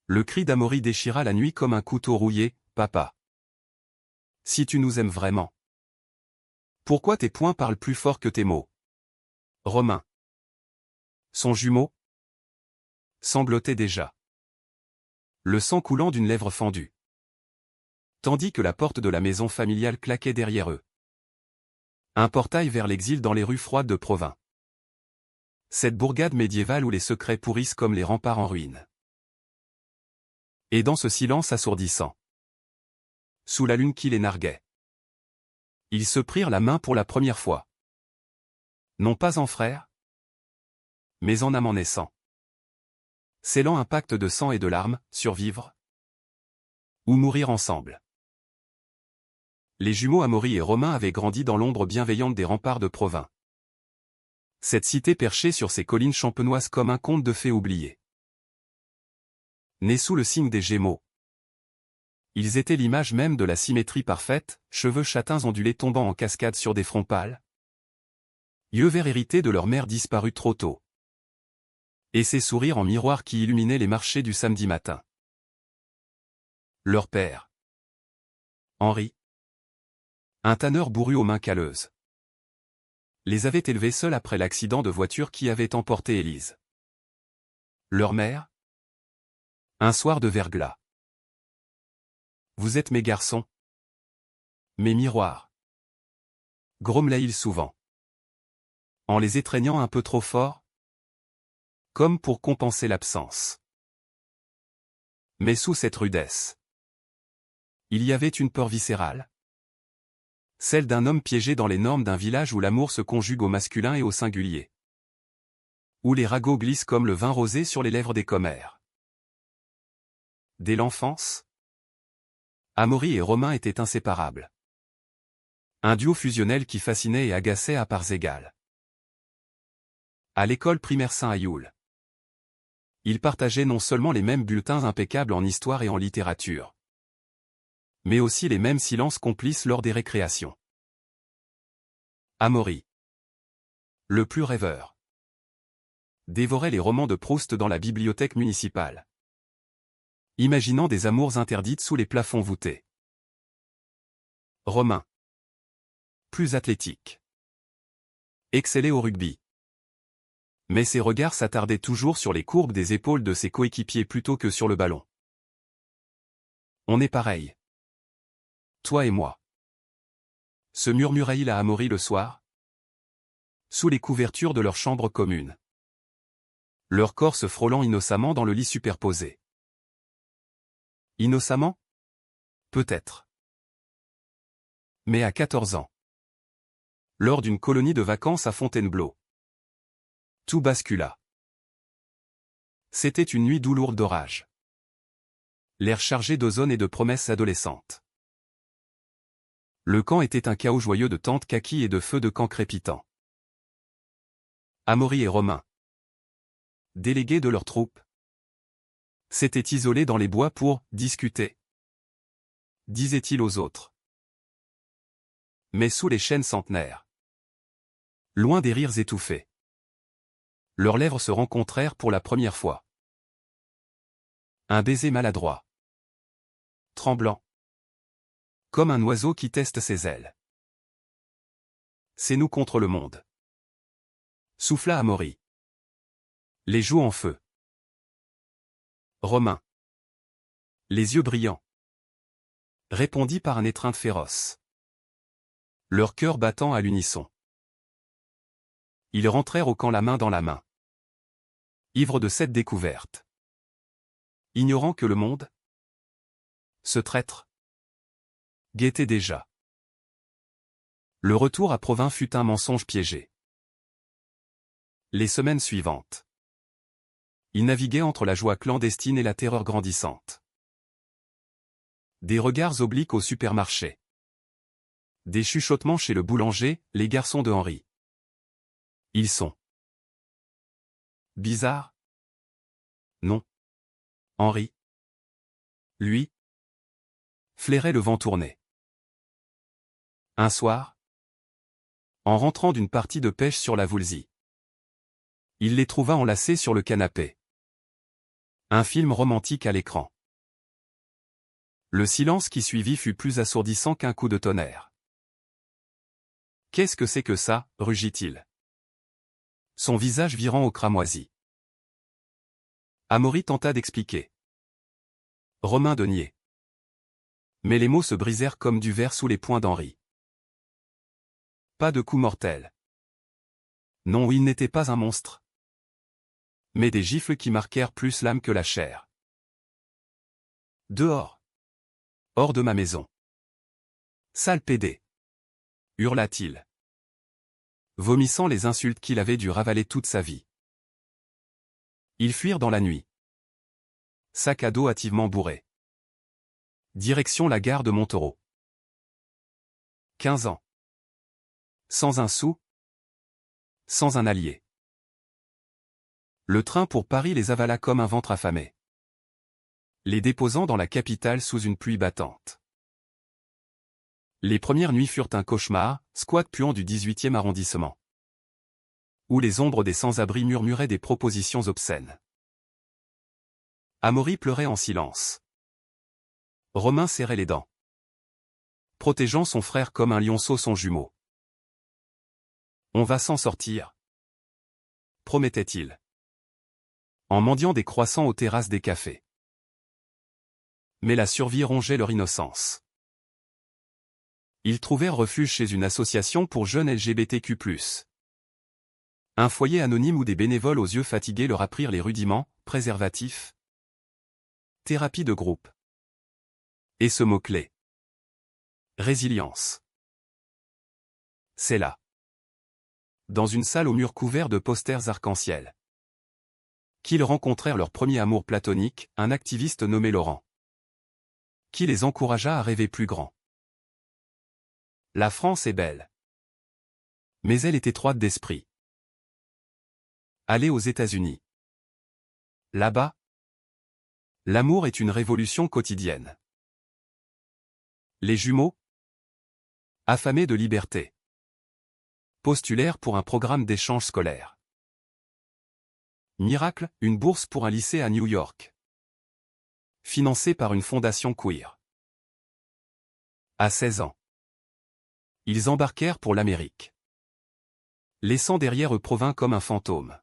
Le cri d'Amaury déchira la nuit comme un couteau rouillé. « Papa! Si tu nous aimes vraiment, pourquoi tes poings parlent plus fort que tes mots ?» Romain. Son jumeau sanglotait déjà, le sang coulant d'une lèvre fendue, tandis que la porte de la maison familiale claquait derrière eux. Un portail vers l'exil dans les rues froides de Provins. Cette bourgade médiévale où les secrets pourrissent comme les remparts en ruine. Et dans ce silence assourdissant, sous la lune qui les narguait, ils se prirent la main pour la première fois. Non pas en frères, mais en amants naissants. Scellant un pacte de sang et de larmes, survivre ou mourir ensemble. Les jumeaux Amaury et Romain avaient grandi dans l'ombre bienveillante des remparts de Provins. Cette cité perchée sur ces collines champenoises comme un conte de fées oublié. Nés sous le signe des Gémeaux, ils étaient l'image même de la symétrie parfaite, cheveux châtains ondulés tombant en cascade sur des fronts pâles. Yeux verts hérités de leur mère disparue trop tôt. Et ces sourires en miroir qui illuminaient les marchés du samedi matin. Leur père, Henri, un tanneur bourru aux mains calleuses, les avait élevés seuls après l'accident de voiture qui avait emporté Élise. Leur mère, un soir de verglas. Vous êtes mes garçons, mes miroirs, grommelait-il souvent, en les étreignant un peu trop fort, comme pour compenser l'absence. Mais sous cette rudesse, il y avait une peur viscérale. Celle d'un homme piégé dans les normes d'un village où l'amour se conjugue au masculin et au singulier. Où les ragots glissent comme le vin rosé sur les lèvres des commères. Dès l'enfance, Amaury et Romain étaient inséparables. Un duo fusionnel qui fascinait et agaçait à parts égales. À l'école primaire Saint-Ayoul, ils partageaient non seulement les mêmes bulletins impeccables en histoire et en littérature, mais aussi les mêmes silences complices lors des récréations. Amaury, le plus rêveur, dévorait les romans de Proust dans la bibliothèque municipale, imaginant des amours interdites sous les plafonds voûtés. Romain, plus athlétique, excellait au rugby. Mais ses regards s'attardaient toujours sur les courbes des épaules de ses coéquipiers plutôt que sur le ballon. On est pareil. Toi et moi. Se murmurait-il à Amaury le soir, sous les couvertures de leur chambre commune. Leur corps se frôlant innocemment dans le lit superposé. Innocemment? Peut-être. Mais à 14 ans. Lors d'une colonie de vacances à Fontainebleau. Tout bascula. C'était une nuit douloureux d'orage. L'air chargé d'ozone et de promesses adolescentes. Le camp était un chaos joyeux de tentes kaki et de feux de camp crépitants. Amaury et Romain, délégués de leur troupe, s'étaient isolés dans les bois pour « discuter », disaient-ils aux autres. Mais sous les chênes centenaires, loin des rires étouffés, leurs lèvres se rencontrèrent pour la première fois. Un baiser maladroit, tremblant, comme un oiseau qui teste ses ailes. C'est nous contre le monde, souffla Amaury, les joues en feu. Romain, les yeux brillants, répondit par un étreinte féroce, leur cœur battant à l'unisson. Ils rentrèrent au camp la main dans la main, ivres de cette découverte, ignorant que le monde, ce traître, guettait déjà. Le retour à Provins fut un mensonge piégé. Les semaines suivantes, ils naviguaient entre la joie clandestine et la terreur grandissante. Des regards obliques au supermarché. Des chuchotements chez le boulanger, les garçons de Henri. Ils sont bizarres? Non. Henri, lui, flairait le vent tourné. Un soir, en rentrant d'une partie de pêche sur la Voulzie, il les trouva enlacés sur le canapé. Un film romantique à l'écran. Le silence qui suivit fut plus assourdissant qu'un coup de tonnerre. « Qu'est-ce que c'est que ça » rugit-il. Son visage virant au cramoisi. Amaury tenta d'expliquer. Romain de nier. Mais les mots se brisèrent comme du verre sous les poings d'Henri. Pas de coup mortel. Non, il n'était pas un monstre. Mais des gifles qui marquèrent plus l'âme que la chair. Dehors. Hors de ma maison. Sale pédé. Hurla-t-il. Vomissant les insultes qu'il avait dû ravaler toute sa vie. Ils fuirent dans la nuit. Sac à dos hâtivement bourré. Direction la gare de Montaureau. 15 ans. Sans un sou. Sans un allié. Le train pour Paris les avala comme un ventre affamé, les déposant dans la capitale sous une pluie battante. Les premières nuits furent un cauchemar, squat puant du 18e arrondissement, où les ombres des sans-abri murmuraient des propositions obscènes. Amaury pleurait en silence. Romain serrait les dents, protégeant son frère comme un lionceau son jumeau. On va s'en sortir, promettait-il, en mendiant des croissants aux terrasses des cafés. Mais la survie rongeait leur innocence. Ils trouvèrent refuge chez une association pour jeunes LGBTQ+. Un foyer anonyme où des bénévoles aux yeux fatigués leur apprirent les rudiments, préservatifs, thérapie de groupe. Et ce mot-clé. Résilience. C'est là. Dans une salle aux murs couverts de posters arc-en-ciel, qu'ils rencontrèrent leur premier amour platonique, un activiste nommé Laurent, qui les encouragea à rêver plus grand. La France est belle. Mais elle est étroite d'esprit. Allez aux États-Unis. Là-bas, l'amour est une révolution quotidienne. Les jumeaux, affamés de liberté, postulèrent pour un programme d'échange scolaire. Miracle, une bourse pour un lycée à New York, financée par une fondation queer. À 16 ans, ils embarquèrent pour l'Amérique, laissant derrière eux Provins comme un fantôme.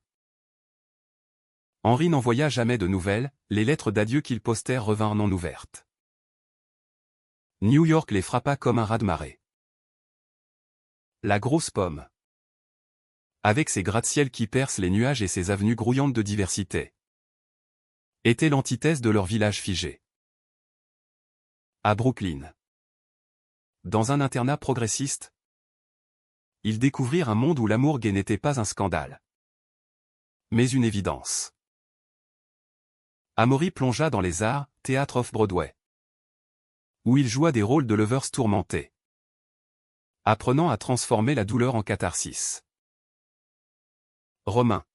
Henri n'envoya jamais de nouvelles, les lettres d'adieu qu'ils postèrent revinrent non ouvertes. New York les frappa comme un raz-de-marée. La grosse pomme, avec ses gratte-ciel qui percent les nuages et ses avenues grouillantes de diversité, était l'antithèse de leur village figé. À Brooklyn, dans un internat progressiste, ils découvrirent un monde où l'amour gay n'était pas un scandale, mais une évidence. Amaury plongea dans les arts, théâtre off-Broadway, où il joua des rôles de lovers tourmentés, apprenant à transformer la douleur en catharsis. Romain,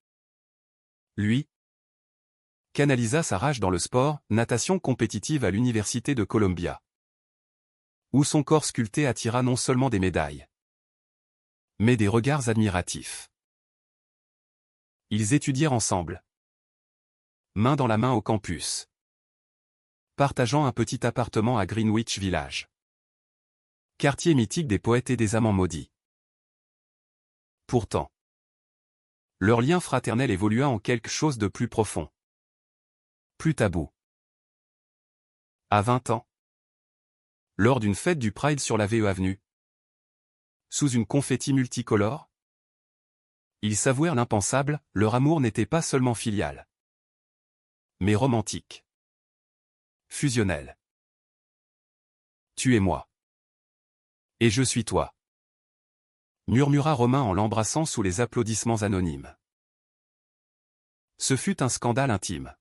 lui, canalisa sa rage dans le sport, natation compétitive à l'université de Columbia, où son corps sculpté attira non seulement des médailles, mais des regards admiratifs. Ils étudièrent ensemble, main dans la main au campus, partageant un petit appartement à Greenwich Village, quartier mythique des poètes et des amants maudits. Pourtant, leur lien fraternel évolua en quelque chose de plus profond, plus tabou. À 20 ans, lors d'une fête du Pride sur la VE Avenue, sous une confetti multicolore, ils s'avouèrent l'impensable, leur amour n'était pas seulement filial, mais romantique, fusionnel. Tu es moi. Et je suis toi, murmura Romain en l'embrassant sous les applaudissements anonymes. Ce fut un scandale intime.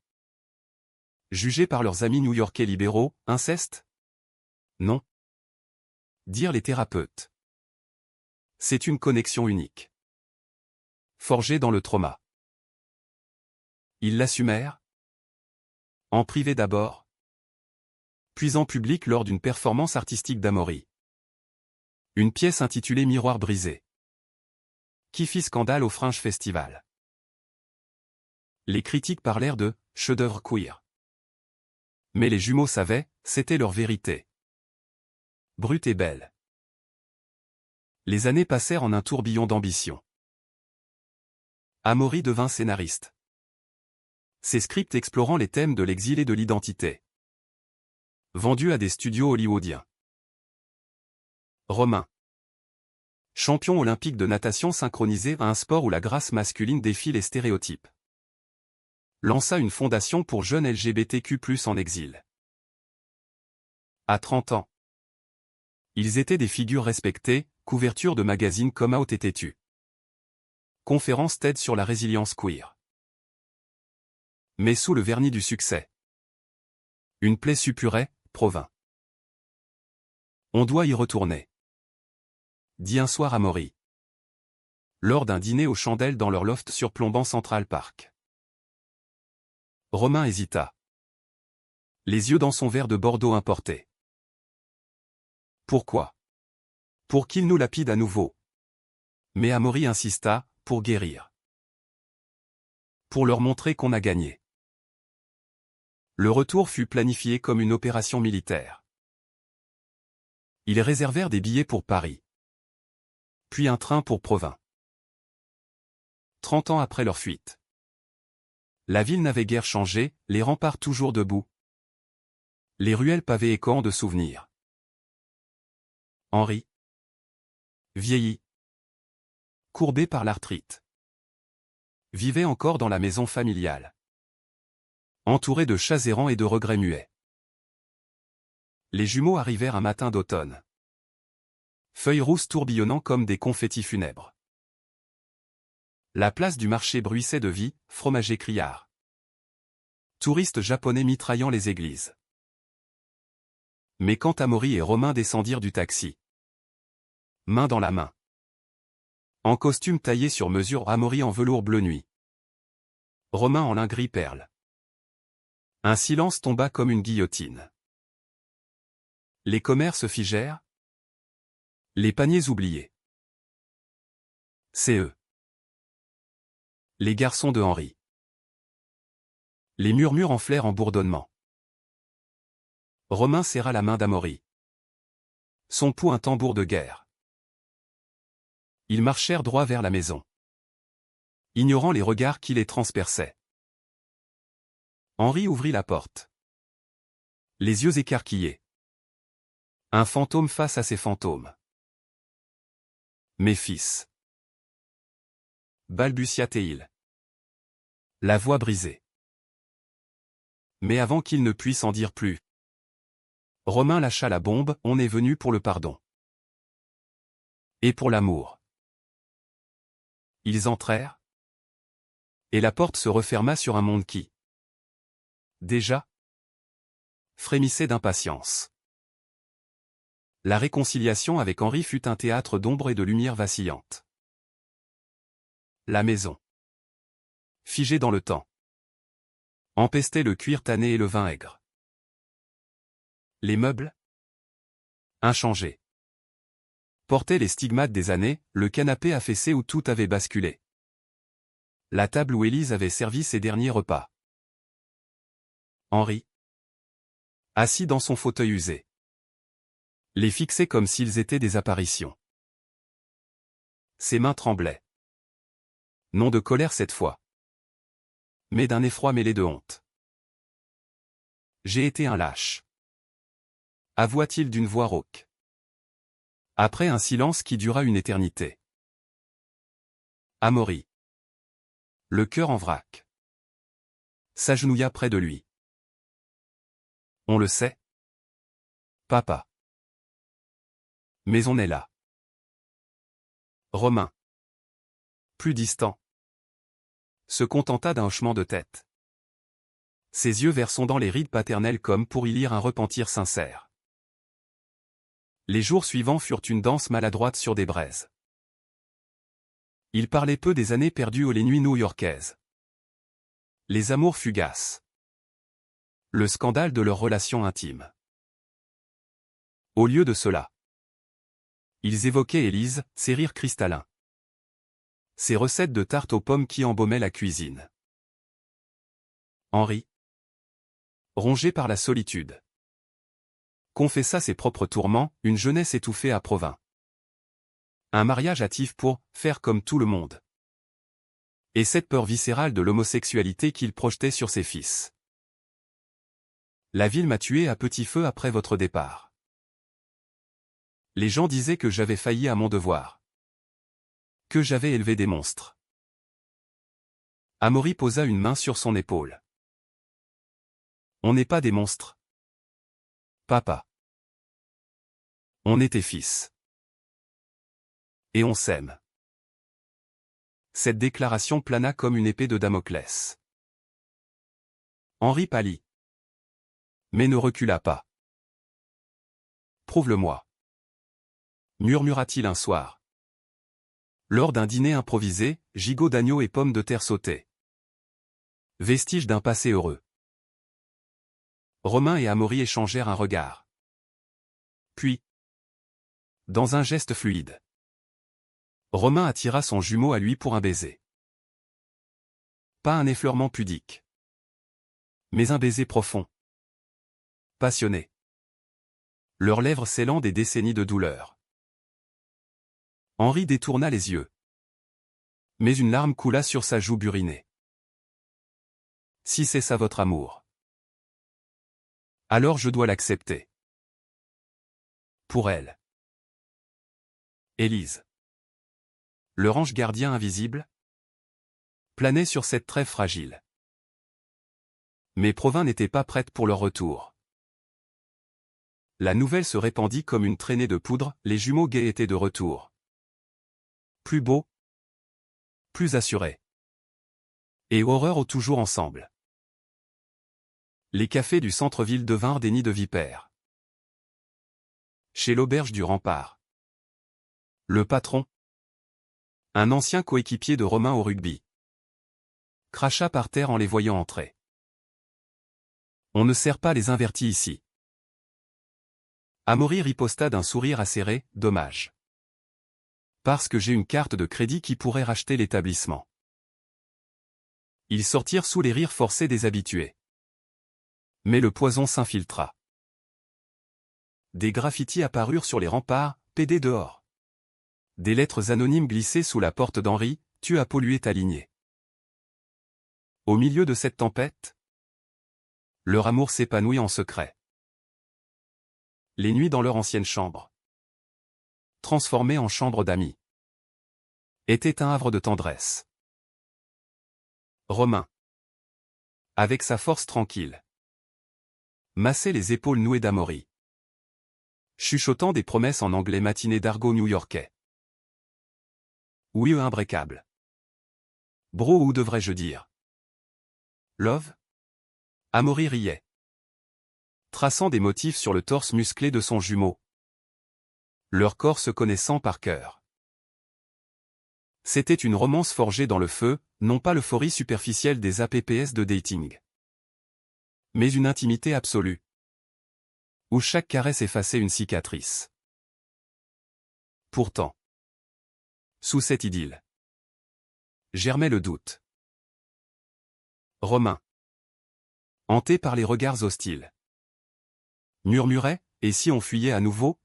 Jugés par leurs amis new-yorkais libéraux, inceste? Non. Dirent les thérapeutes. C'est une connexion unique, forgée dans le trauma. Ils l'assumèrent, en privé d'abord, puis en public lors d'une performance artistique d'Amaury. Une pièce intitulée Miroir brisé, qui fit scandale au Fringe Festival. Les critiques parlèrent de « chef-d'œuvre queer ». Mais les jumeaux savaient, c'était leur vérité. Brute et belle. Les années passèrent en un tourbillon d'ambition. Amaury devint scénariste. Ses scripts explorant les thèmes de l'exil et de l'identité. Vendus à des studios hollywoodiens. Romain. Champion olympique de natation synchronisé à un sport où la grâce masculine défie les stéréotypes. Lança une fondation pour jeunes LGBTQ+ en exil. À 30 ans. Ils étaient des figures respectées, couverture de magazines comme Out et Têtu. Conférence TED sur la résilience queer. Mais sous le vernis du succès. Une plaie suppurait, Provins. On doit y retourner. Dit un soir Amaury. Lors d'un dîner aux chandelles dans leur loft surplombant Central Park. Romain hésita. Les yeux dans son verre de Bordeaux importé. Pourquoi? Pour qu'il nous lapide à nouveau. Mais Amaury insista, pour guérir. Pour leur montrer qu'on a gagné. Le retour fut planifié comme une opération militaire. Ils réservèrent des billets pour Paris. Puis un train pour Provins. 30 ans après leur fuite. La ville n'avait guère changé, les remparts toujours debout. Les ruelles pavées échoant de souvenirs. Henri. Vieilli. Courbé par l'arthrite. Vivait encore dans la maison familiale. Entouré de chats errants et de regrets muets. Les jumeaux arrivèrent un matin d'automne. Feuilles rousses tourbillonnant comme des confettis funèbres. La place du marché bruissait de vie, fromagers criards. Touristes japonais mitraillant les églises. Mais quand Amaury et Romain descendirent du taxi. Main dans la main. En costume taillé sur mesure, Amaury en velours bleu nuit. Romain en lin gris perle. Un silence tomba comme une guillotine. Les commerces figèrent. Les paniers oubliés. C'est eux. Les garçons de Henri. Les murmures enflèrent en bourdonnement. Romain serra la main d'Amaury. Son pouls un tambour de guerre. Ils marchèrent droit vers la maison. Ignorant les regards qui les transperçaient. Henri ouvrit la porte. Les yeux écarquillés. Un fantôme face à ses fantômes. Mes fils. Balbutia Théil. La voix brisée. Mais avant qu'il ne puisse en dire plus. Romain lâcha la bombe, on est venu pour le pardon. Et pour l'amour. Ils entrèrent. Et la porte se referma sur un monde qui, déjà, frémissait d'impatience. La réconciliation avec Henri fut un théâtre d'ombre et de lumière vacillante. La maison. Figée dans le temps. Empestait le cuir tanné et le vin aigre. Les meubles, inchangés. Portaient les stigmates des années, le canapé affaissé où tout avait basculé. La table où Élise avait servi ses derniers repas. Henri. Assis dans son fauteuil usé. Les fixait comme s'ils étaient des apparitions. Ses mains tremblaient. Non de colère cette fois. Mais d'un effroi mêlé de honte. J'ai été un lâche. Avoua-t-il d'une voix rauque. Après un silence qui dura une éternité. Amaury. Le cœur en vrac. S'agenouilla près de lui. On le sait. Papa. Mais on est là. Romain. Plus distant. Se contenta d'un hochement de tête. Ses yeux verts sondant les rides paternelles comme pour y lire un repentir sincère. Les jours suivants furent une danse maladroite sur des braises. Il parlait peu des années perdues aux les nuits new-yorkaises. Les amours fugaces. Le scandale de leur relation intime. Au lieu de cela, ils évoquaient Élise, ses rires cristallins. Ses recettes de tarte aux pommes qui embaumaient la cuisine. Henri, rongé par la solitude, confessa ses propres tourments, une jeunesse étouffée à Provins. Un mariage hâtif pour faire comme tout le monde. Et cette peur viscérale de l'homosexualité qu'il projetait sur ses fils. La ville m'a tué à petit feu après votre départ. Les gens disaient que j'avais failli à mon devoir. Que j'avais élevé des monstres. Amaury posa une main sur son épaule. On n'est pas des monstres. Papa. On est tes fils. Et on s'aime. Cette déclaration plana comme une épée de Damoclès. Henri pâlit. Mais ne recula pas. Prouve-le-moi. Murmura-t-il un soir. Lors d'un dîner improvisé, gigot d'agneau et pommes de terre sautées. Vestige d'un passé heureux. Romain et Amaury échangèrent un regard. Puis, dans un geste fluide, Romain attira son jumeau à lui pour un baiser. Pas un effleurement pudique, mais un baiser profond, passionné. Leurs lèvres scellant des décennies de douleur. Henri détourna les yeux. Mais une larme coula sur sa joue burinée. Si c'est ça votre amour, alors je dois l'accepter. Pour elle. Élise. Leur ange gardien invisible planait sur cette trêve fragile. Mais Provins n'était pas prête pour leur retour. La nouvelle se répandit comme une traînée de poudre, les jumeaux gays étaient de retour. Plus beaux, plus assurés. Et horreur toujours ensemble. Les cafés du centre-ville devinrent des nids de vipères. Chez l'auberge du Rempart. Le patron, un ancien coéquipier de Romain au rugby, cracha par terre en les voyant entrer. On ne sert pas les invertis ici. Amaury riposta d'un sourire acéré, dommage. Parce que j'ai une carte de crédit qui pourrait racheter l'établissement. Ils sortirent sous les rires forcés des habitués. Mais le poison s'infiltra. Des graffitis apparurent sur les remparts, PD dehors. Des lettres anonymes glissaient sous la porte d'Henri, tu as pollué ta lignée. Au milieu de cette tempête, leur amour s'épanouit en secret. Les nuits dans leur ancienne chambre, transformée en chambre d'amis, étaient un havre de tendresse. Romain, avec sa force tranquille, massait les épaules nouées d'Amaury, chuchotant des promesses en anglais matiné d'argot new-yorkais. Oui, imbrécable. Bro, ou devrais-je dire Love? Amaury riait, traçant des motifs sur le torse musclé de son jumeau. Leur corps se connaissant par cœur. C'était une romance forgée dans le feu, non pas l'euphorie superficielle des apps de dating. Mais une intimité absolue. Où chaque caresse effaçait une cicatrice. Pourtant, sous cette idylle, germait le doute. Romain, hanté par les regards hostiles, murmurait, et si on fuyait à nouveau?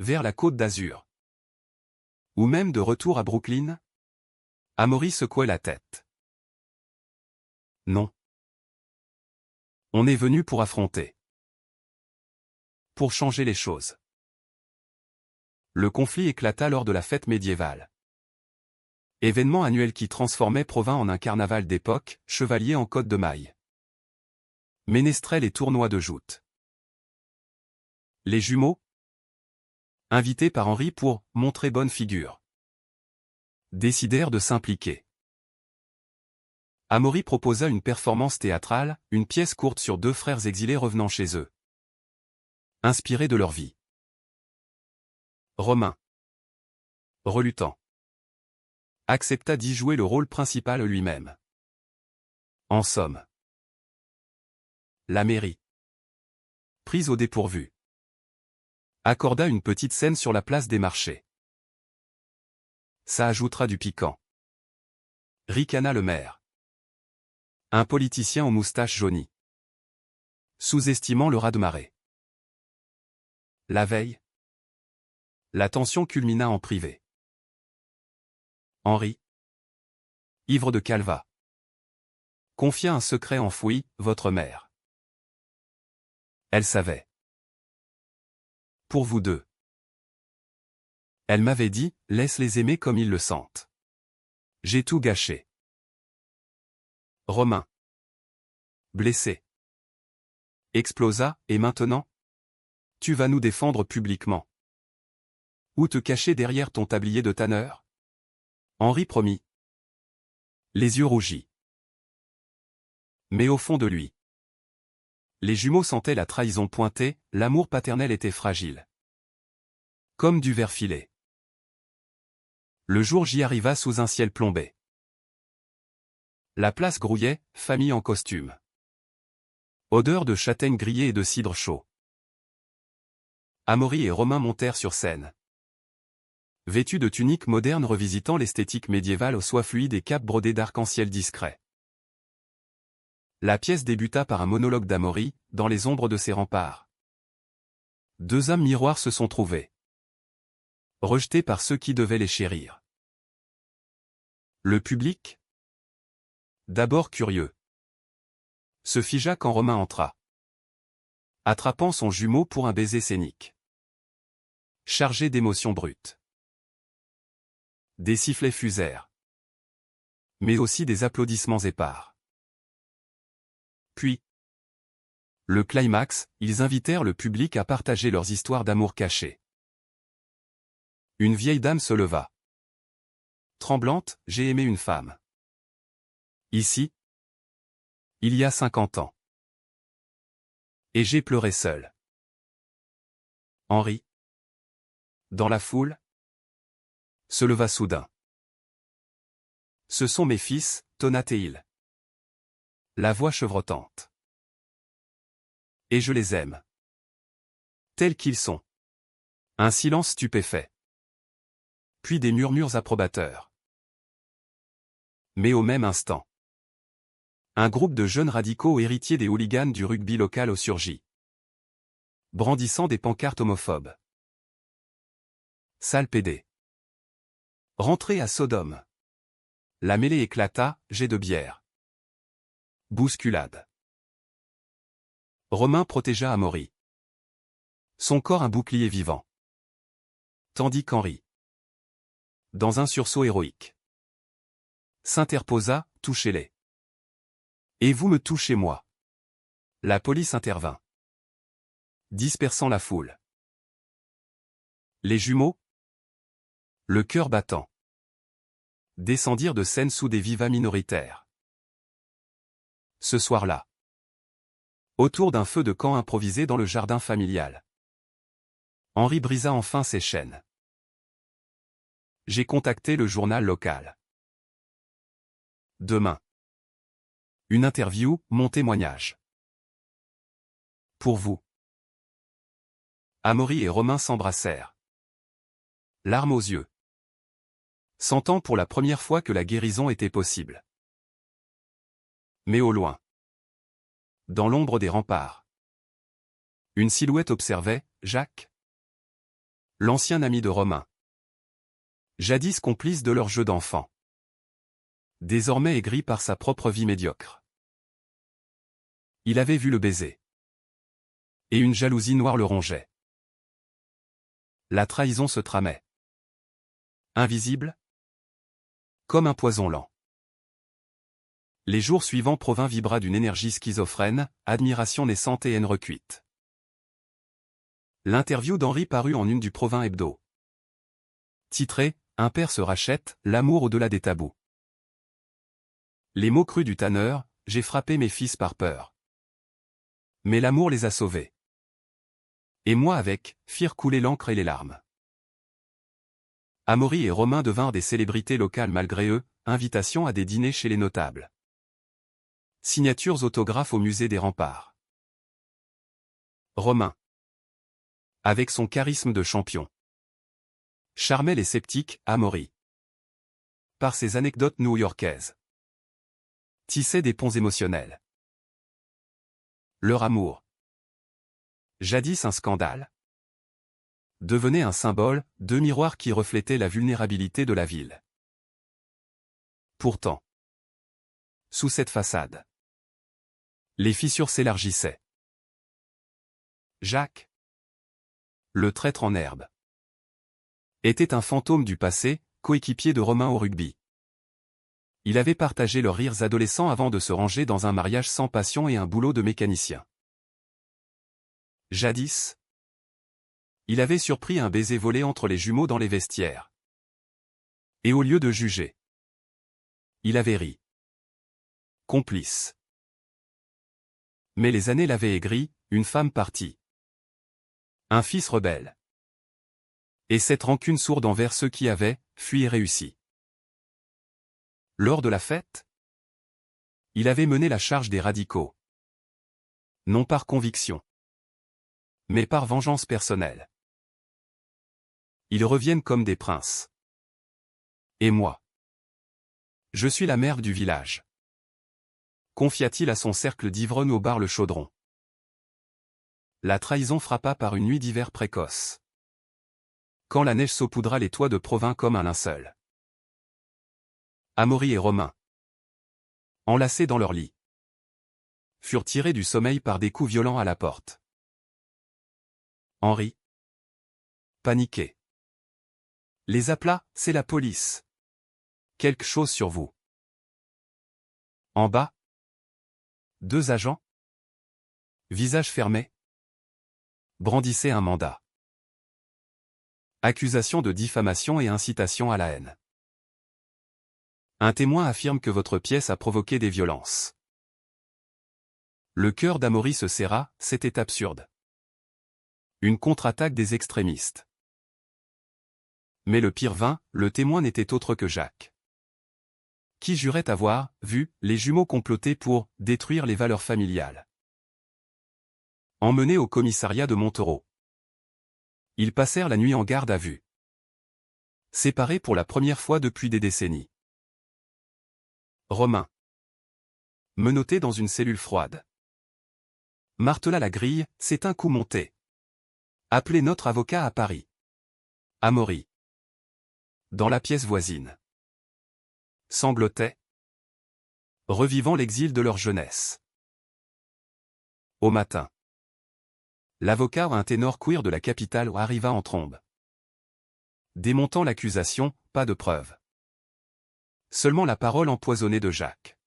Vers la Côte d'Azur. Ou même de retour à Brooklyn? Amaury secouait la tête. Non. On est venu pour affronter. Pour changer les choses. Le conflit éclata lors de la fête médiévale. Événement annuel qui transformait Provins en un carnaval d'époque, chevalier en côte de maille. Ménestrel et tournois de joute. Les jumeaux, invités par Henri pour « montrer bonne figure », décidèrent de s'impliquer. Amaury proposa une performance théâtrale, une pièce courte sur deux frères exilés revenant chez eux. Inspirés de leur vie. Romain, relutant, accepta d'y jouer le rôle principal lui-même. En somme, la mairie, prise au dépourvu, accorda une petite scène sur la place des marchés. Ça ajoutera du piquant. Ricana le maire. Un politicien aux moustaches jaunies. Sous-estimant le raz-de-marée. La veille. La tension culmina en privé. Henri, ivre de Calva, confia un secret enfoui, votre mère. Elle savait. Pour vous deux. Elle m'avait dit, laisse-les aimer comme ils le sentent. J'ai tout gâché. Romain. Blessé. Explosa, et maintenant? Tu vas nous défendre publiquement. Ou te cacher derrière ton tablier de tanneur? Henri promit. Les yeux rougis. Mais au fond de lui. Les jumeaux sentaient la trahison pointer, l'amour paternel était fragile. Comme du verre filé. Le jour J arriva sous un ciel plombé. La place grouillait, famille en costume. Odeur de châtaigne grillée et de cidre chaud. Amaury et Romain montèrent sur scène. Vêtus de tuniques modernes revisitant l'esthétique médiévale aux soies fluides et capes brodées d'arc-en-ciel discret. La pièce débuta par un monologue d'Amaury, dans les ombres de ses remparts. Deux âmes miroirs se sont trouvées. Rejetés par ceux qui devaient les chérir. Le public, d'abord curieux, se figea quand Romain entra, attrapant son jumeau pour un baiser scénique. Chargé d'émotions brutes. Des sifflets fusèrent. Mais aussi des applaudissements épars. Puis, le climax, ils invitèrent le public à partager leurs histoires d'amour cachées. Une vieille dame se leva. Tremblante, j'ai aimé une femme. Ici, il y a 50 ans. Et j'ai pleuré seul. Henri, dans la foule, se leva soudain. Ce sont mes fils, tonna-t-il. La voix chevrotante. Et je les aime. Tels qu'ils sont. Un silence stupéfait. Puis des murmures approbateurs. Mais au même instant, un groupe de jeunes radicaux héritiers des hooligans du rugby local surgit. Brandissant des pancartes homophobes. Sale pédé. Rentrez à Sodome. La mêlée éclata, jet de bière. Bousculade. Romain protégea Amaury. Son corps un bouclier vivant. Tandis qu'Henri, dans un sursaut héroïque, s'interposa, touchez-les. Et vous me touchez moi. La police intervint, dispersant la foule. Les jumeaux, le cœur battant, descendirent de scène sous des vivas minoritaires. Ce soir-là, autour d'un feu de camp improvisé dans le jardin familial, Henri brisa enfin ses chaînes. J'ai contacté le journal local. Demain. Une interview, mon témoignage. Pour vous. Amaury et Romain s'embrassèrent. Larmes aux yeux. Sentant pour la première fois que la guérison était possible. Mais au loin. Dans l'ombre des remparts. Une silhouette observait, Jacques. L'ancien ami de Romain. Jadis complice de leur jeu d'enfant. Désormais aigri par sa propre vie médiocre. Il avait vu le baiser. Et une jalousie noire le rongeait. La trahison se tramait. Invisible. Comme un poison lent. Les jours suivants Provins vibra d'une énergie schizophrène, admiration naissante et haine recuite. L'interview d'Henri parut en une du Provins Hebdo. Titré « Un père se rachète, l'amour au-delà des tabous ». Les mots crus du tanneur, j'ai frappé mes fils par peur. Mais l'amour les a sauvés. Et moi avec, firent couler l'encre et les larmes. Amaury et Romain devinrent des célébrités locales malgré eux, invitations à des dîners chez les notables. Signatures autographes au musée des Remparts. Romain, avec son charisme de champion, charmait les sceptiques, Amaury, par ses anecdotes new-yorkaises. Tissaient des ponts émotionnels. Leur amour. Jadis un scandale. Devenait un symbole, deux miroirs qui reflétaient la vulnérabilité de la ville. Pourtant, sous cette façade, les fissures s'élargissaient. Jacques, le traître en herbe, était un fantôme du passé, coéquipier de Romain au rugby. Il avait partagé leurs rires adolescents avant de se ranger dans un mariage sans passion et un boulot de mécanicien. Jadis, il avait surpris un baiser volé entre les jumeaux dans les vestiaires. Et au lieu de juger, il avait ri. Complice. Mais les années l'avaient aigri, une femme partie. Un fils rebelle. Et cette rancune sourde envers ceux qui avaient fui et réussi. Lors de la fête, il avait mené la charge des radicaux. Non par conviction, mais par vengeance personnelle. Ils reviennent comme des princes. Et moi, je suis la mère du village. Confia-t-il à son cercle d'ivrognes au bar Le Chaudron. La trahison frappa par une nuit d'hiver précoce. Quand la neige saupoudra les toits de Provins comme un linceul. Amaury et Romain, enlacés dans leur lit, furent tirés du sommeil par des coups violents à la porte. Henri, paniqué, les appela, c'est la police. Quelque chose sur vous. En bas, deux agents, visage fermé, brandissaient un mandat. Accusation de diffamation et incitation à la haine. Un témoin affirme que votre pièce a provoqué des violences. Le cœur d'Amaury se serra, c'était absurde. Une contre-attaque des extrémistes. Mais le pire vint, le témoin n'était autre que Jacques. Qui jurait avoir vu les jumeaux comploter pour détruire les valeurs familiales. Emmenés au commissariat de Montereau. Ils passèrent la nuit en garde à vue. Séparés pour la première fois depuis des décennies. Romain, menotté dans une cellule froide, martela la grille, c'est un coup monté. Appelez notre avocat à Paris. Amaury, dans la pièce voisine, sanglotait, revivant l'exil de leur jeunesse. Au matin, l'avocat, un ténor queer de la capitale, arriva en trombe. Démontant l'accusation, pas de preuves. Seulement la parole empoisonnée de Jacques.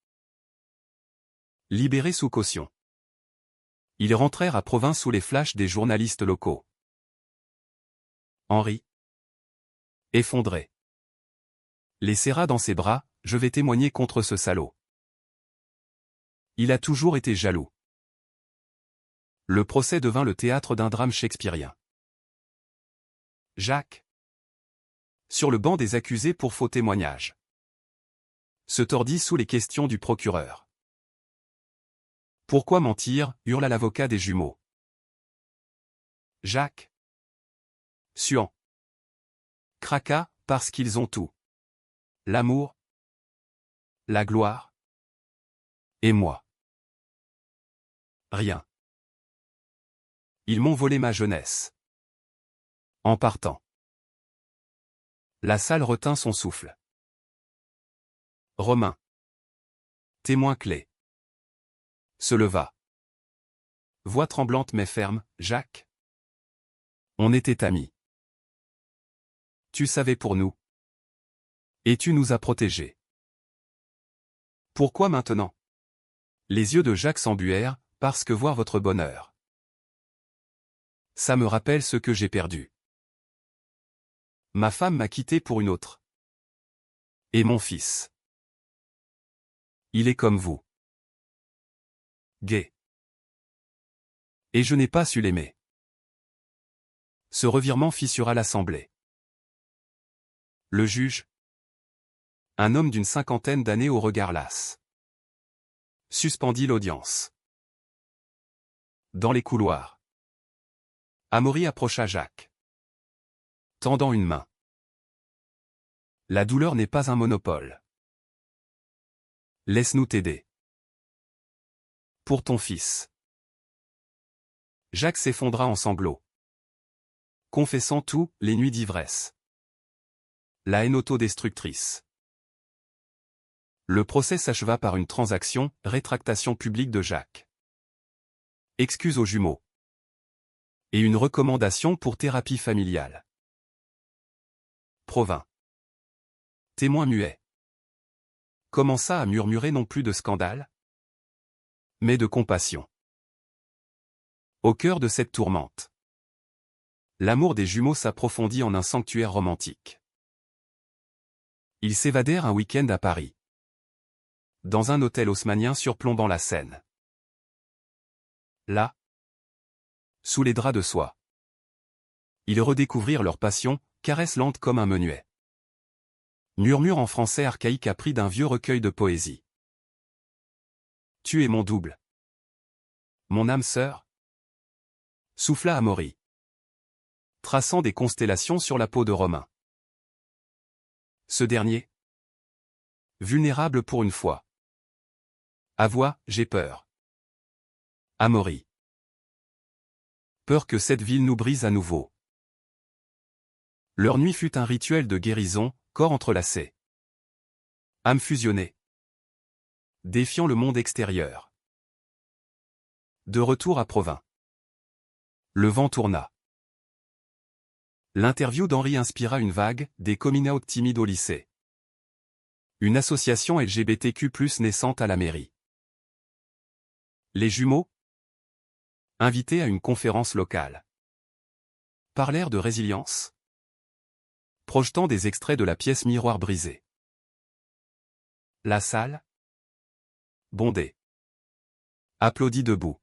Libérés sous caution. Ils rentrèrent à Provins sous les flashs des journalistes locaux. Henri, effondré, les serra dans ses bras, je vais témoigner contre ce salaud. Il a toujours été jaloux. Le procès devint le théâtre d'un drame shakespearien. Jacques, sur le banc des accusés pour faux témoignage, se tordit sous les questions du procureur. Pourquoi mentir, hurla l'avocat des jumeaux. Jacques, suant, craqua, parce qu'ils ont tout. L'amour, la gloire, et moi. Rien. Ils m'ont volé ma jeunesse. En partant. La salle retint son souffle. Romain, témoin clé, se leva. Voix tremblante mais ferme, Jacques. On était amis. Tu savais pour nous. Et tu nous as protégés. Pourquoi maintenant? Les yeux de Jacques s'embuèrent, parce que voir votre bonheur. Ça me rappelle ce que j'ai perdu. Ma femme m'a quitté pour une autre. Et mon fils. Il est comme vous. Gay. Et je n'ai pas su l'aimer. Ce revirement fissura l'assemblée. Le juge, un homme d'une cinquantaine d'années au regard las, suspendit l'audience. Dans les couloirs, Amaury approcha Jacques, tendant une main. La douleur n'est pas un monopole. Laisse-nous t'aider. Pour ton fils. Jacques s'effondra en sanglots. Confessant tout, les nuits d'ivresse. La haine autodestructrice. Le procès s'acheva par une transaction, rétractation publique de Jacques. Excuse aux jumeaux. Et une recommandation pour thérapie familiale. Provins. Témoin muet. Commença à murmurer non plus de scandale, mais de compassion. Au cœur de cette tourmente, l'amour des jumeaux s'approfondit en un sanctuaire romantique. Ils s'évadèrent un week-end à Paris, dans un hôtel haussmannien surplombant la Seine. Là, sous les draps de soie, ils redécouvrirent leur passion, caresse lente comme un menuet. Murmure en français archaïque appris d'un vieux recueil de poésie. Tu es mon double. Mon âme sœur. Souffla Amaury, traçant des constellations sur la peau de Romain. Ce dernier, vulnérable pour une fois, avoua, j'ai peur. Amaury. Peur que cette ville nous brise à nouveau. Leur nuit fut un rituel de guérison, corps entrelacés. Âme fusionnée. Défiant le monde extérieur. De retour à Provins. Le vent tourna. L'interview d'Henri inspira une vague, des coming out timides au lycée. Une association LGBTQ+ naissante à la mairie. Les jumeaux, invités à une conférence locale, parlèrent de résilience, projetant des extraits de la pièce Miroir brisé. La salle, bondée, applaudit debout.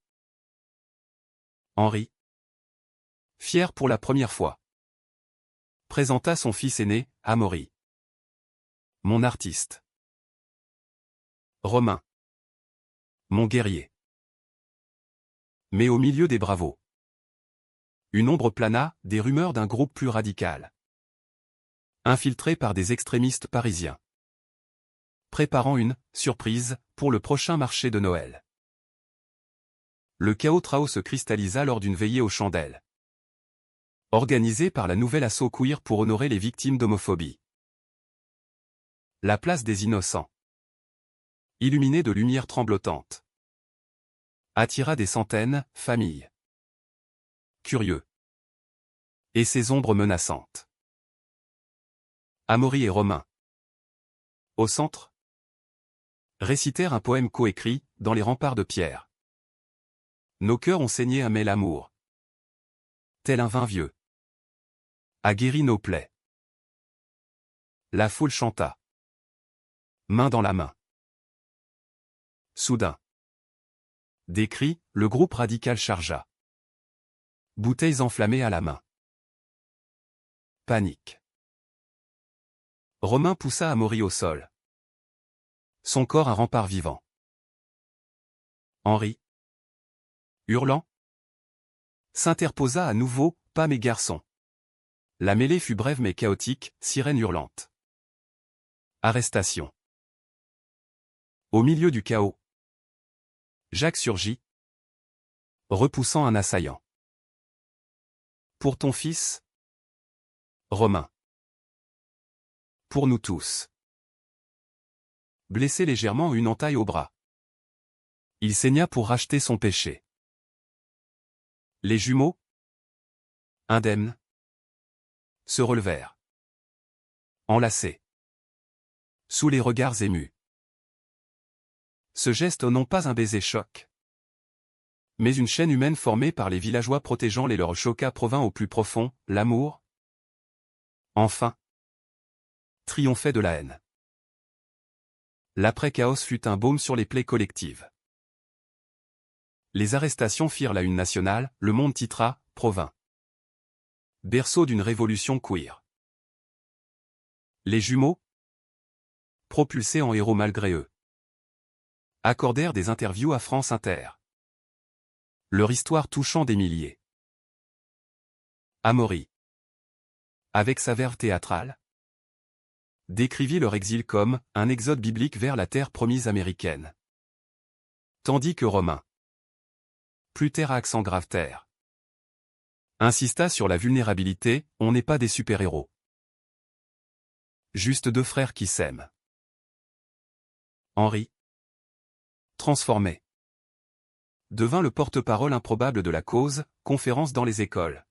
Henri, fier pour la première fois, présenta son fils aîné, Amaury. Mon artiste. Romain. Mon guerrier. Mais au milieu des bravos, une ombre plana, des rumeurs d'un groupe plus radical. Infiltré par des extrémistes parisiens. Préparant une surprise pour le prochain marché de Noël. Le chaos trao se cristallisa lors d'une veillée aux chandelles, organisée par la nouvelle asso queer pour honorer les victimes d'homophobie. La place des Innocents, illuminée de lumières tremblotantes, attira des centaines, familles. Curieux. Et ses ombres menaçantes. Amaury et Romain, au centre, récitèrent un poème coécrit, dans les remparts de pierre. Nos cœurs ont saigné à mais l'amour, tel un vin vieux, a guéri nos plaies. La foule chanta, main dans la main. Soudain, des cris, le groupe radical chargea. Bouteilles enflammées à la main. Panique. Romain poussa Amaury au sol. Son corps un rempart vivant. Henri, hurlant, s'interposa à nouveau, pas mes garçons. La mêlée fut brève mais chaotique, sirène hurlante. Arrestation. Au milieu du chaos, Jacques surgit, repoussant un assaillant. Pour ton fils, Romain. Pour nous tous. Blessé légèrement une entaille au bras. Il saigna pour racheter son péché. Les jumeaux, indemnes, se relevèrent. Enlacés. Sous les regards émus. Ce geste non pas un baiser choc, mais une chaîne humaine formée par les villageois protégeant les leurs choqua Provins au plus profond, l'amour, enfin, triomphait de la haine. L'après-chaos fut un baume sur les plaies collectives. Les arrestations firent la une nationale, Le Monde titra, Provins. Berceau d'une révolution queer. Les jumeaux, propulsés en héros malgré eux, accordèrent des interviews à France Inter. Leur histoire touchant des milliers. Amaury, avec sa verve théâtrale, décrivit leur exil comme un exode biblique vers la terre promise américaine. Tandis que Romain, plus terre à accent grave terre. Insista sur la vulnérabilité, on n'est pas des super-héros. Juste deux frères qui s'aiment. Henri, transformé, devint le porte-parole improbable de la cause, conférence dans les écoles,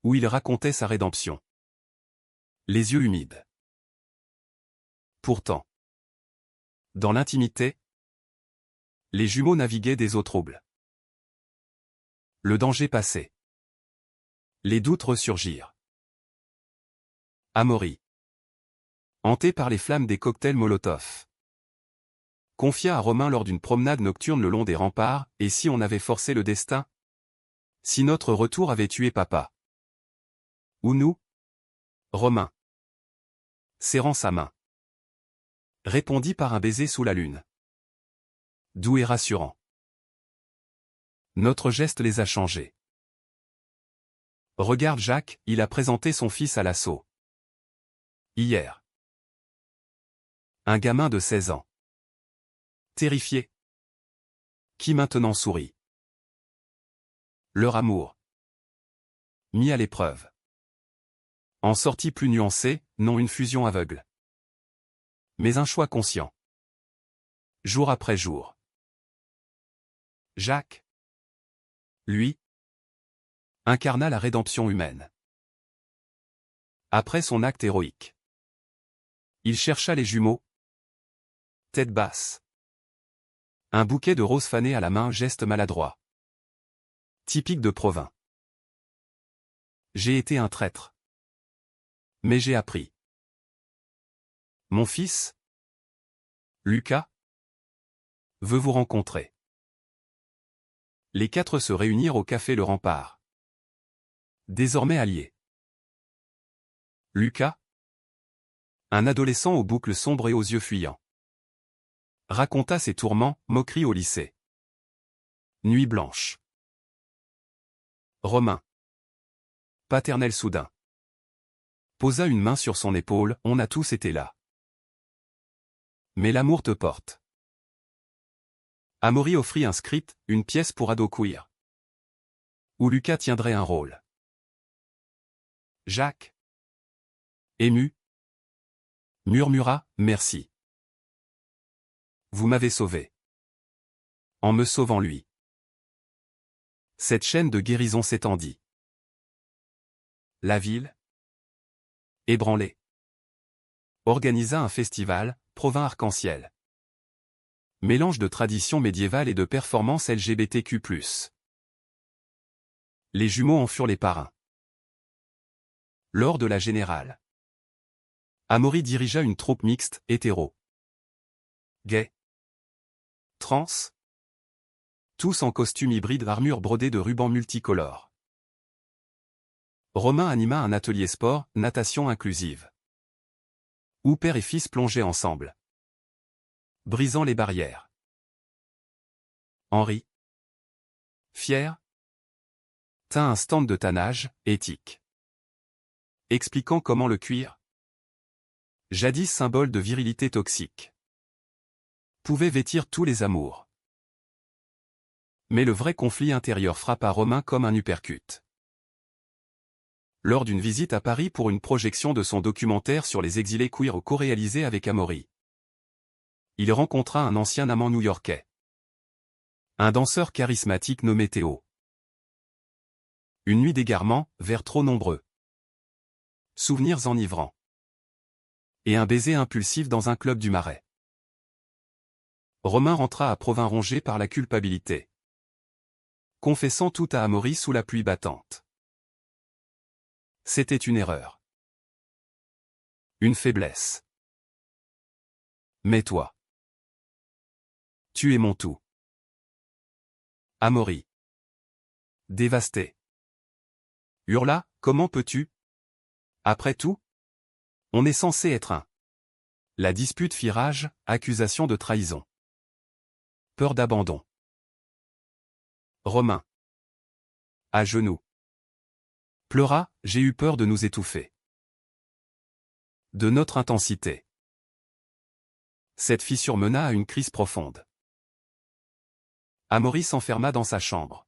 où il racontait sa rédemption. Les yeux humides. Pourtant, dans l'intimité, les jumeaux naviguaient des eaux troubles. Le danger passé. Les doutes ressurgirent. Amaury, hanté par les flammes des cocktails Molotov, confia à Romain lors d'une promenade nocturne le long des remparts, et si on avait forcé le destin? Si notre retour avait tué papa? Ou nous? Romain, serrant sa main, répondit par un baiser sous la lune. Doux et rassurant. Notre geste les a changés. Regarde Jacques, il a présenté son fils à l'assaut. Hier. Un gamin de 16 ans. Terrifié. Qui maintenant sourit. Leur amour. Mis à l'épreuve. En sortie plus nuancée, non une fusion aveugle. Mais un choix conscient. Jour après jour. Jacques. Lui. Incarna la rédemption humaine. Après son acte héroïque. Il chercha les jumeaux. Tête basse. Un bouquet de roses fanées à la main, geste maladroit. Typique de Provins. J'ai été un traître. Mais j'ai appris. Mon fils, Lucas, veut vous rencontrer. Les quatre se réunirent au café Le Rempart. Désormais alliés. Lucas, un adolescent aux boucles sombres et aux yeux fuyants, raconta ses tourments, moqueries au lycée. Nuit blanche. Romain, paternel soudain, posa une main sur son épaule, on a tous été là. Mais l'amour te porte. Amaury offrit un script, une pièce pour ado queer, où Lucas tiendrait un rôle. Jacques, ému, murmura, merci. Vous m'avez sauvé. En me sauvant lui. Cette chaîne de guérison s'étendit. La ville, ébranlée, organisa un festival, Provins Arc-en-Ciel. Mélange de traditions médiévales et de performances LGBTQ+. Les jumeaux en furent les parrains. Lors de la générale, Amaury dirigea une troupe mixte, hétéro, gay, trans, tous en costume hybride, armure brodée de rubans multicolores. Romain anima un atelier sport, natation inclusive, où père et fils plongeaient ensemble, brisant les barrières. Henri, fier, tint un stand de tannage, éthique, expliquant comment le cuir, jadis symbole de virilité toxique, pouvait vêtir tous les amours. Mais le vrai conflit intérieur frappa Romain comme un uppercut. Lors d'une visite à Paris pour une projection de son documentaire sur les exilés queer co-réalisé avec Amaury, il rencontra un ancien amant new-yorkais. Un danseur charismatique nommé Théo. Une nuit d'égarement, vers trop nombreux. Souvenirs enivrants. Et un baiser impulsif dans un club du Marais. Romain rentra à Provins rongé par la culpabilité, confessant tout à Amaury sous la pluie battante. C'était une erreur. Une faiblesse. Mais toi, tu es mon tout. Amaury, dévasté, hurla, comment peux-tu? Après tout, on est censé être un. La dispute fit rage, accusation de trahison. Peur d'abandon. Romain, à genoux, pleura, j'ai eu peur de nous étouffer. De notre intensité. Cette fissure mena à une crise profonde. Amaury s'enferma dans sa chambre,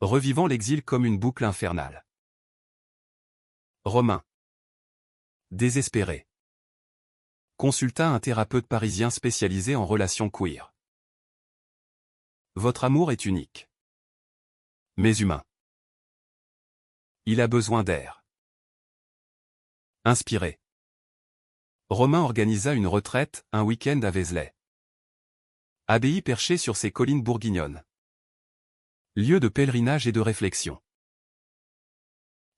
revivant l'exil comme une boucle infernale. Romain, désespéré, consulta un thérapeute parisien spécialisé en relations queer. Votre amour est unique, mais humain. Il a besoin d'air. Inspiré, Romain organisa une retraite, un week-end à Vézelay. Abbaye perchée sur ses collines bourguignonnes. Lieu de pèlerinage et de réflexion.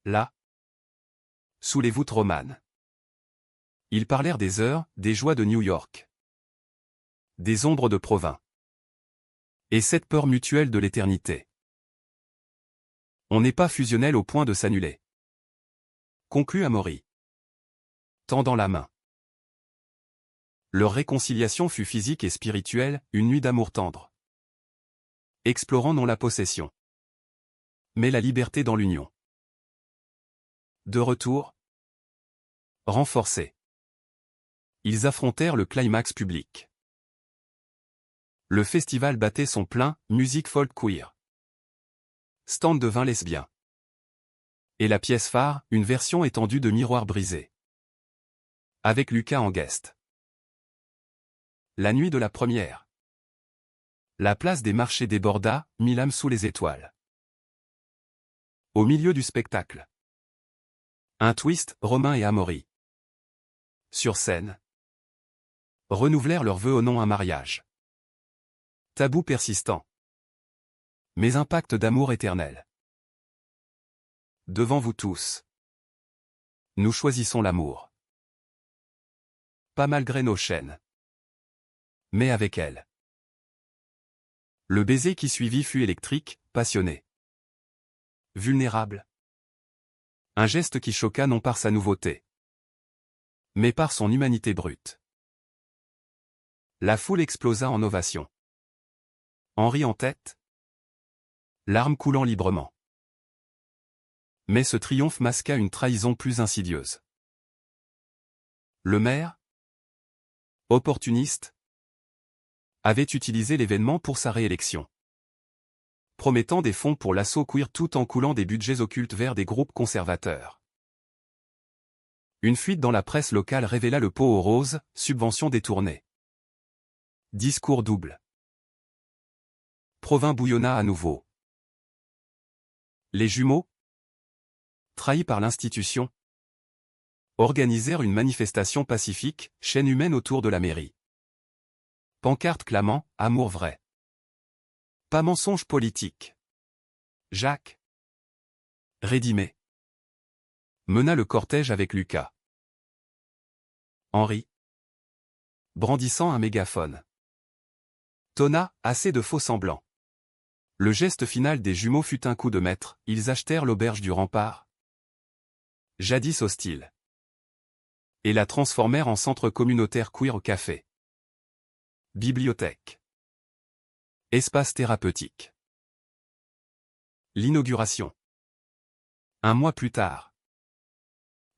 Là, sous les voûtes romanes, ils parlèrent des heures, des joies de New York, des ombres de Provins, et cette peur mutuelle de l'éternité. On n'est pas fusionnel au point de s'annuler, conclut Amaury, tendant la main. Leur réconciliation fut physique et spirituelle, une nuit d'amour tendre. Explorant non la possession, mais la liberté dans l'union. De retour, renforcés, ils affrontèrent le climax public. Le festival battait son plein, musique folk queer. Stand de vin lesbien. Et la pièce phare, une version étendue de Miroir brisé. Avec Lucas en guest. La nuit de la première. La place des marchés déborda, Milam sous les étoiles. Au milieu du spectacle. Un twist, Romain et Amaury. Sur scène. Renouvelèrent leurs vœux au nom un mariage. Tabou persistant. Mais un pacte d'amour éternel. Devant vous tous. Nous choisissons l'amour. Pas malgré nos chaînes. Mais avec elle. Le baiser qui suivit fut électrique, passionné. Vulnérable. Un geste qui choqua non par sa nouveauté, mais par son humanité brute. La foule explosa en ovations. Henri en tête, larmes coulant librement. Mais ce triomphe masqua une trahison plus insidieuse. Le maire, opportuniste, avait utilisé l'événement pour sa réélection, promettant des fonds pour l'assaut queer tout en coulant des budgets occultes vers des groupes conservateurs. Une fuite dans la presse locale révéla le pot aux roses, subvention détournée. Discours double. Provins bouillonna à nouveau. Les jumeaux, trahis par l'institution, organisèrent une manifestation pacifique, chaîne humaine autour de la mairie. Pancarte clamant « Amour vrai ». Pas mensonge politique. Jacques, Rédimé, mena le cortège avec Lucas. Henri, brandissant un mégaphone, tonna « Assez de faux semblants ». Le geste final des jumeaux fut un coup de maître, ils achetèrent l'auberge du Rempart, jadis hostile, et la transformèrent en centre communautaire queer au café. Bibliothèque. Espace thérapeutique. L'inauguration. Un mois plus tard.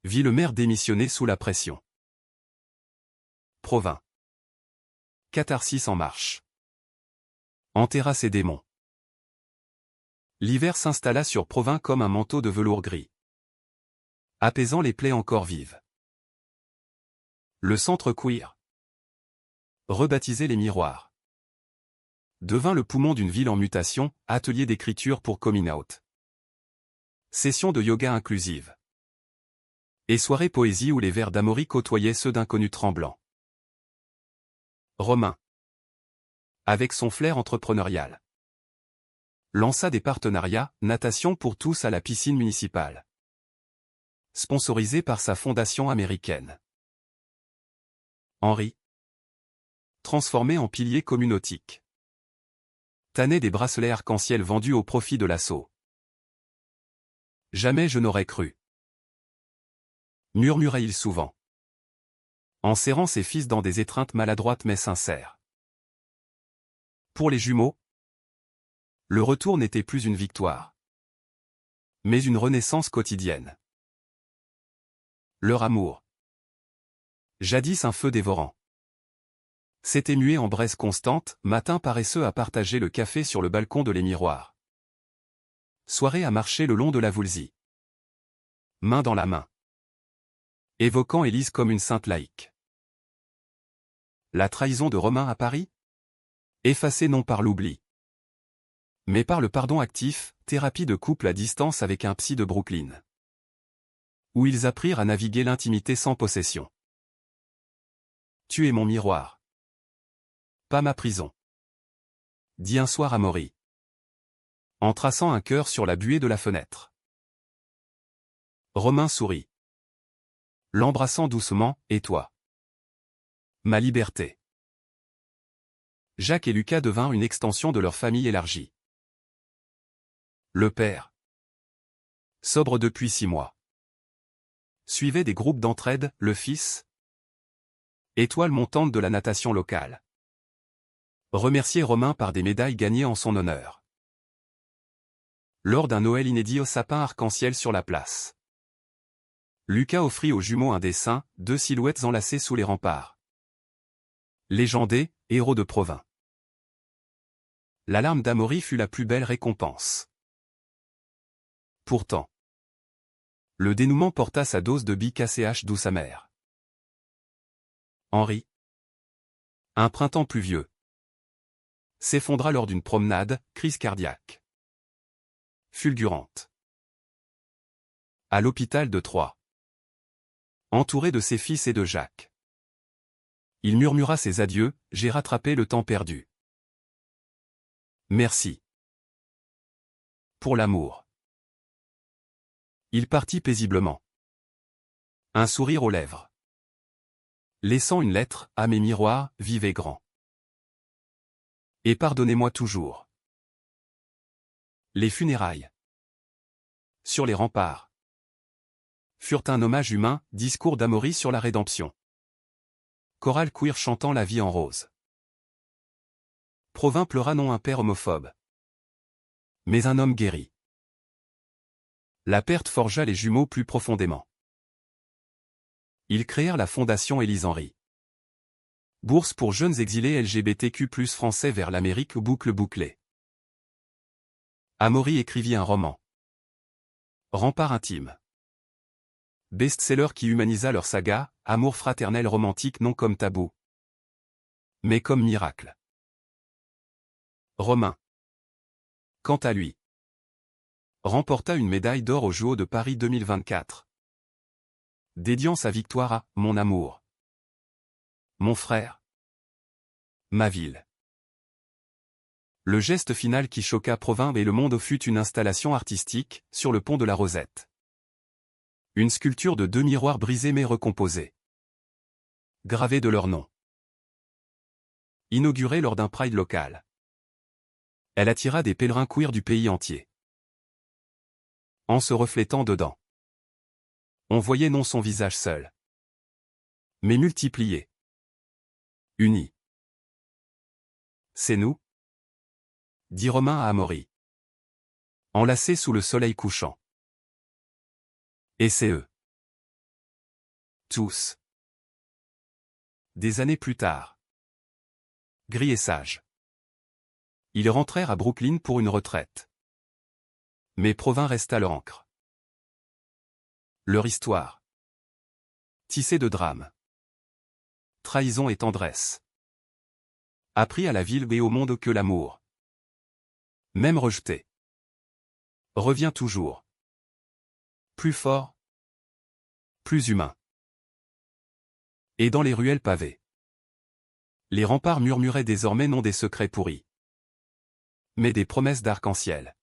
Vit le maire démissionner sous la pression. Provins. Catharsis en marche. Enterra ses démons. L'hiver s'installa sur Provins comme un manteau de velours gris, apaisant les plaies encore vives. Le centre queer, rebaptisé les Miroirs, devint le poumon d'une ville en mutation, atelier d'écriture pour coming out, session de yoga inclusive, et soirée poésie où les vers d'Amaury côtoyaient ceux d'inconnus tremblants. Romain, avec son flair entrepreneurial, lança des partenariats, natation pour tous à la piscine municipale, sponsorisé par sa fondation américaine. Henri, transformé en pilier communautique, tannait des bracelets arc-en-ciel vendus au profit de l'assaut. Jamais je n'aurais cru, murmurait-il souvent, en serrant ses fils dans des étreintes maladroites mais sincères. Pour les jumeaux, le retour n'était plus une victoire, mais une renaissance quotidienne. Leur amour, jadis un feu dévorant, S'était muet en braise constante, matin paresseux à partager le café sur le balcon de Les Miroirs. Soirée à marcher le long de la Voulzie. Main dans la main. Évoquant Élise comme une sainte laïque. La trahison de Romain à Paris? Effacée non par l'oubli, mais par le pardon actif, thérapie de couple à distance avec un psy de Brooklyn. Où ils apprirent à naviguer l'intimité sans possession. Tu es mon miroir. Pas ma prison. Dit un soir Amaury. En traçant un cœur sur la buée de la fenêtre. Romain sourit. L'embrassant doucement, et toi? Ma liberté. Jacques et Lucas devinrent une extension de leur famille élargie. Le père, sobre depuis 6 mois, suivait des groupes d'entraide, le fils, étoile montante de la natation locale. Remercier Romain par des médailles gagnées en son honneur. Lors d'un Noël inédit au sapin arc-en-ciel sur la place. Lucas offrit aux jumeaux un dessin, 2 silhouettes enlacées sous les remparts. Légendés, héros de Provins. L'alarme d'Amaury fut la plus belle récompense. Pourtant, le dénouement porta sa dose de BKCH douce amère. Henri, un printemps pluvieux, s'effondra lors d'une promenade, crise cardiaque. Fulgurante. À l'hôpital de Troyes. Entouré de ses fils et de Jacques. Il murmura ses adieux, j'ai rattrapé le temps perdu. Merci. Pour l'amour. Il partit paisiblement. Un sourire aux lèvres. Laissant une lettre, à mes miroirs, vivez grand. Et pardonnez-moi toujours. Les funérailles. Sur les remparts. Furent un hommage humain, discours d'Amaury sur la rédemption. Chorale queer chantant la vie en rose. Provins pleura non un père homophobe, mais un homme guéri. La perte forgea les jumeaux plus profondément. Ils créèrent la fondation Élise Henry. Bourse pour jeunes exilés LGBTQ+ français vers l'Amérique boucle bouclée. Amaury écrivit un roman. Rempart intime. Best-seller qui humanisa leur saga, amour fraternel romantique non comme tabou, mais comme miracle. Romain, quant à lui, remporta une médaille d'or aux JO de Paris 2024. Dédiant sa victoire à « mon amour »,« mon frère »,« ma ville ». Le geste final qui choqua Provins et le monde fut une installation artistique, sur le pont de la Rosette. Une sculpture de 2 miroirs brisés mais recomposés. Gravés de leur nom. Inaugurée lors d'un Pride local. Elle attira des pèlerins queer du pays entier. En se reflétant dedans, on voyait non son visage seul, mais multiplié. Unis. C'est nous, dit Romain à Amaury. Enlacés sous le soleil couchant. Et c'est eux. Tous. Des années plus tard. Gris et sages. Ils rentrèrent à Brooklyn pour une retraite. Mais Provins resta leur ancre. Leur histoire. Tissée de drames. Trahison et tendresse. Appris à la ville et au monde que l'amour, même rejeté, revient toujours. Plus fort, plus humain. Et dans les ruelles pavées, les remparts murmuraient désormais non des secrets pourris, mais des promesses d'arc-en-ciel.